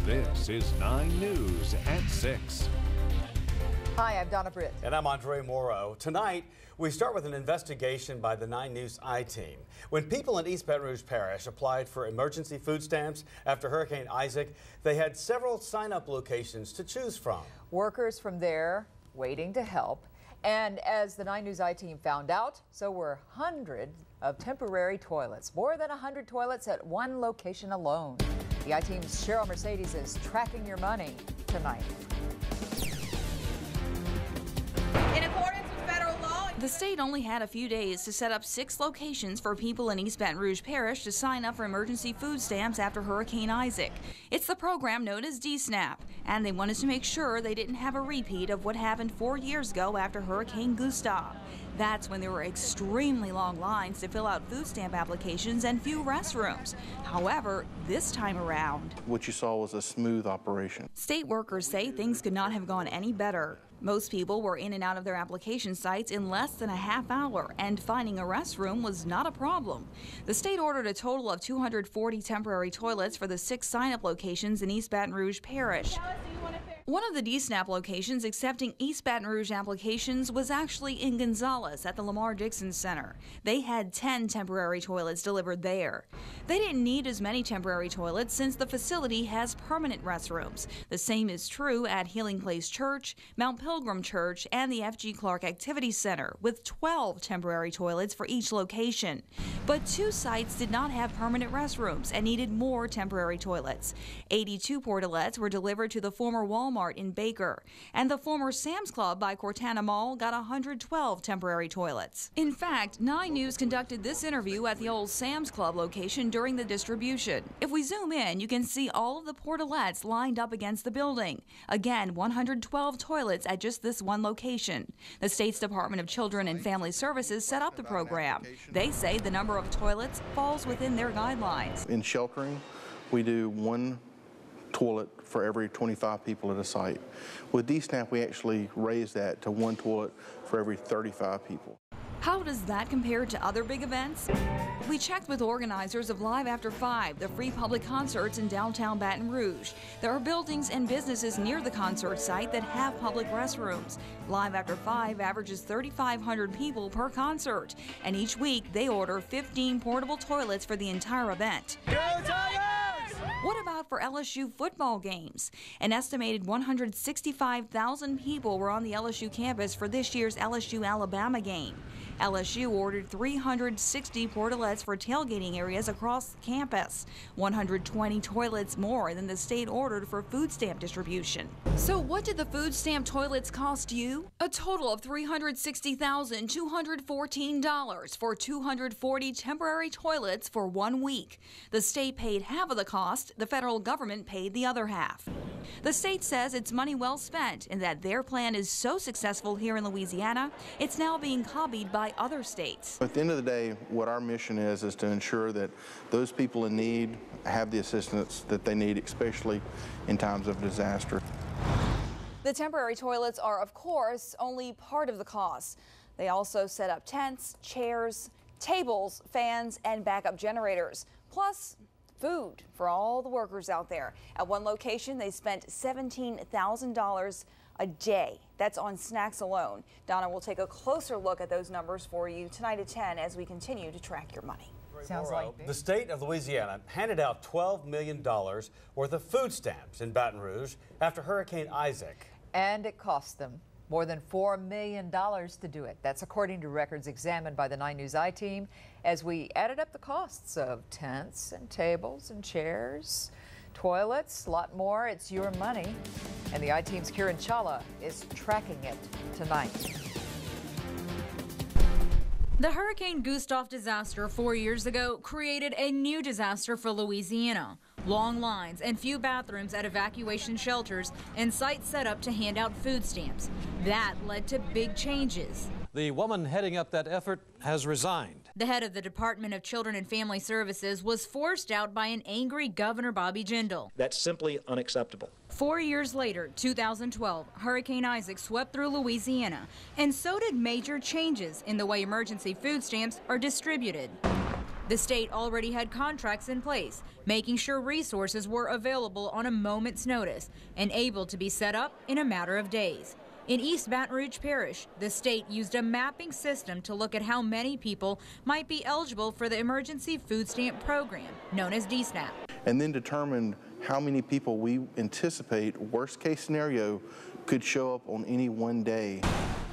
This is 9 News at 6. Hi, I'm Donna Britt. And I'm Andre Morrow. Tonight, we start with an investigation by the 9 News ITeam. When people in East Baton Rouge Parish applied for emergency food stamps after Hurricane Isaac, they had several sign-up locations to choose from. Workers from there waiting to help. And as the 9 News ITeam found out, so were hundreds of temporary toilets. More than 100 toilets at one location alone. The ITeam's Cheryl Mercedes is tracking your money tonight. In accordance with federal law, the state only had a few days to set up 6 locations for people in East Baton Rouge Parish to sign up for emergency food stamps after Hurricane Isaac. It's the program known as DSNAP, and they wanted to make sure they didn't have a repeat of what happened 4 years ago after Hurricane Gustav. That's when there were extremely long lines to fill out food stamp applications and few restrooms. However, this time around, what you saw was a smooth operation. State workers say things could not have gone any better. Most people were in and out of their application sites in less than a half hour, and finding a restroom was not a problem. The state ordered a total of 240 temporary toilets for the 6 sign-up locations in East Baton Rouge Parish. One of the DSNAP locations accepting East Baton Rouge applications was actually in Gonzales at the Lamar Dixon Center. They had 10 temporary toilets delivered there. They didn't need as many temporary toilets since the facility has permanent restrooms. The same is true at Healing Place Church, Mount Pilgrim Church, and the F.G. Clark Activity Center, with 12 temporary toilets for each location. But 2 sites did not have permanent restrooms and needed more temporary toilets. 82 portalettes were delivered to the former Walmart in Baker, and the former Sam's Club by Cortana Mall got 112 temporary toilets. In fact, 9 News conducted this interview at the old Sam's Club location during the distribution. If we zoom in, you can see all of the portalettes lined up against the building. Again, 112 toilets at just this one location. The state's Department of Children and Family Services set up the program. They say the number of toilets falls within their guidelines. In sheltering, we do 1 toilet for every 25 people at a site. With DSNAP, we actually raised that to 1 toilet for every 35 people. How does that compare to other big events? We checked with organizers of Live After 5, the free public concerts in downtown Baton Rouge. There are buildings and businesses near the concert site that have public restrooms. Live After 5 averages 3,500 people per concert, and each week they order 15 portable toilets for the entire event. Go Tigers! What about for LSU football games? An estimated 165,000 people were on the LSU campus for this year's LSU-Alabama game. LSU ordered 360 portalettes for tailgating areas across the campus, 120 toilets more than the state ordered for food stamp distribution. So what did the food stamp toilets cost you? A total of $360,214 for 240 temporary toilets for 1 week. The state paid half of the cost, the federal government paid the other half. The state says it's money well spent and that their plan is so successful here in Louisiana, it's now being copied by other states. At the end of the day, what our mission is to ensure that those people in need have the assistance that they need, especially in times of disaster. The temporary toilets are, of course, only part of the cost. They also set up tents, chairs, tables, fans, and backup generators, plus food for all the workers out there. At one location, they spent $17,000 a day. That's on snacks alone. Donna will take a closer look at those numbers for you tonight at 10 as we continue to track your money. Sounds like the state of Louisiana handed out $12 million worth of food stamps in Baton Rouge after Hurricane Isaac. And it cost them more than $4 million to do it. That's according to records examined by the 9 News ITeam as we added up the costs of tents and tables and chairs, toilets, a lot more. It's your money. And the ITeam's Chawla is tracking it tonight. The Hurricane Gustav disaster 4 years ago created a new disaster for Louisiana. Long lines and few bathrooms at evacuation shelters and sites set up to hand out food stamps. That led to big changes. The woman heading up that effort has resigned. The head of the Department of Children and Family Services was forced out by an angry Governor Bobby Jindal. That's simply unacceptable. 4 years later, 2012, Hurricane Isaac swept through Louisiana, and so did major changes in the way emergency food stamps are distributed. The state already had contracts in place, making sure resources were available on a moment's notice and able to be set up in a matter of days. In East Baton Rouge Parish, the state used a mapping system to look at how many people might be eligible for the Emergency Food Stamp Program, known as DSNAP. And then determined how many people we anticipate, worst case scenario, could show up on any one day.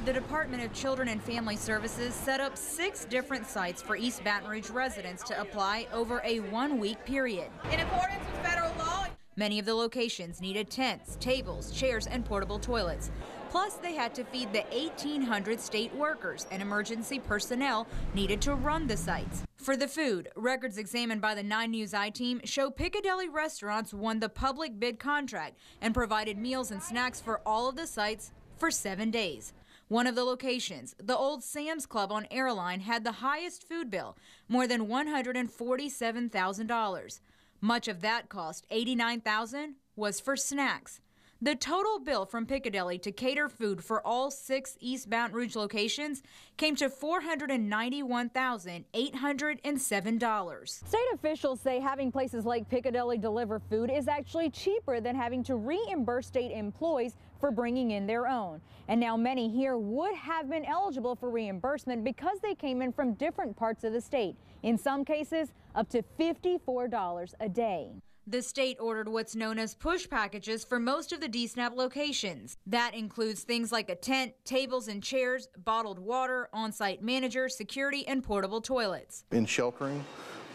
The Department of Children and Family Services set up 6 different sites for East Baton Rouge residents to apply over a 1-week period. In accordance with federal law, Many of the locations needed tents, tables, chairs, and portable toilets. Plus, they had to feed the 1,800 state workers and emergency personnel needed to run the sites. For the food, records examined by the 9 News ITeam show Piccadilly Restaurants won the public bid contract and provided meals and snacks for all of the sites for 7 days. One of the locations, the old Sam's Club on Airline, had the highest food bill, more than $147,000. Much of that cost, $89,000, was for snacks. The total bill from Piccadilly to cater food for all 6 East Baton Rouge locations came to $491,807. State officials say having places like Piccadilly deliver food is actually cheaper than having to reimburse state employees for bringing in their own. And now many here would have been eligible for reimbursement because they came in from different parts of the state. In some cases, up to $54 a day. The state ordered what's known as push packages for most of the DSNAP locations. That includes things like a tent, tables and chairs, bottled water, on-site manager, security, and portable toilets. In sheltering,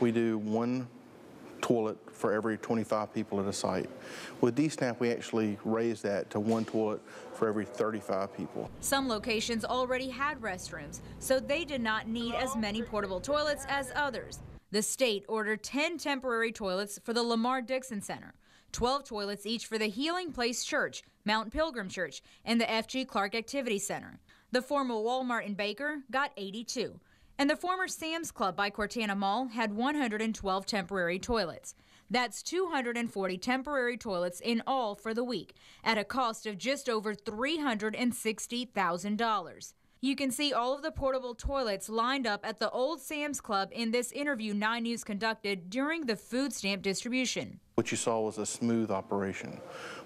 we do 1 toilet for every 25 people at a site. With DSNAP, we actually raised that to 1 toilet for every 35 people. Some locations already had restrooms, so they did not need as many portable toilets as others. The state ordered 10 temporary toilets for the Lamar Dixon Center, 12 toilets each for the Healing Place Church, Mount Pilgrim Church, and the F.G. Clark Activity Center. The former Walmart in Baker got 82, and the former Sam's Club by Cortana Mall had 112 temporary toilets. That's 240 temporary toilets in all for the week, at a cost of just over $360,000. You can see all of the portable toilets lined up at the old Sam's Club in this interview 9 News conducted during the food stamp distribution. What you saw was a smooth operation.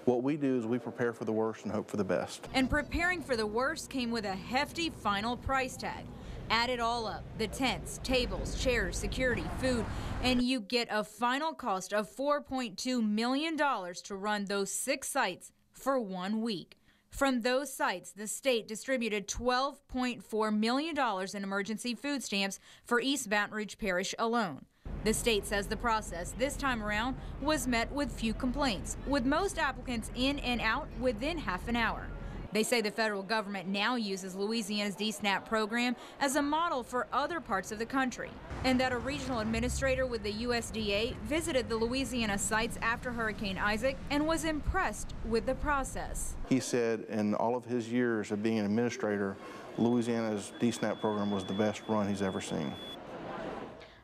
What we do is we prepare for the worst and hope for the best. And preparing for the worst came with a hefty final price tag. Add it all up, the tents, tables, chairs, security, food, and you get a final cost of $4.2 million to run those 6 sites for 1 week. From those sites, the state distributed $12.4 million in emergency food stamps for East Baton Rouge Parish alone. The state says the process this time around was met with few complaints, with most applicants in and out within half an hour. They say the federal government now uses Louisiana's DSNAP program as a model for other parts of the country, and that a regional administrator with the USDA visited the Louisiana sites after Hurricane Isaac and was impressed with the process. He said in all of his years of being an administrator, Louisiana's DSNAP program was the best run he's ever seen.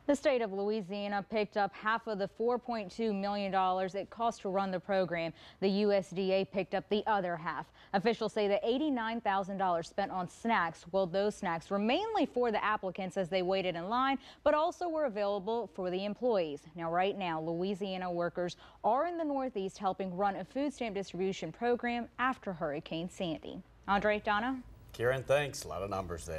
The state of Louisiana picked up half of the $4.2 million it cost to run the program. The USDA picked up the other half. Officials say the $89,000 spent on snacks, well, those snacks were mainly for the applicants as they waited in line, but also were available for the employees. Now, right now, Louisiana workers are in the Northeast helping run a food stamp distribution program after Hurricane Sandy. Andre, Donna? Kieran, thanks. A lot of numbers there.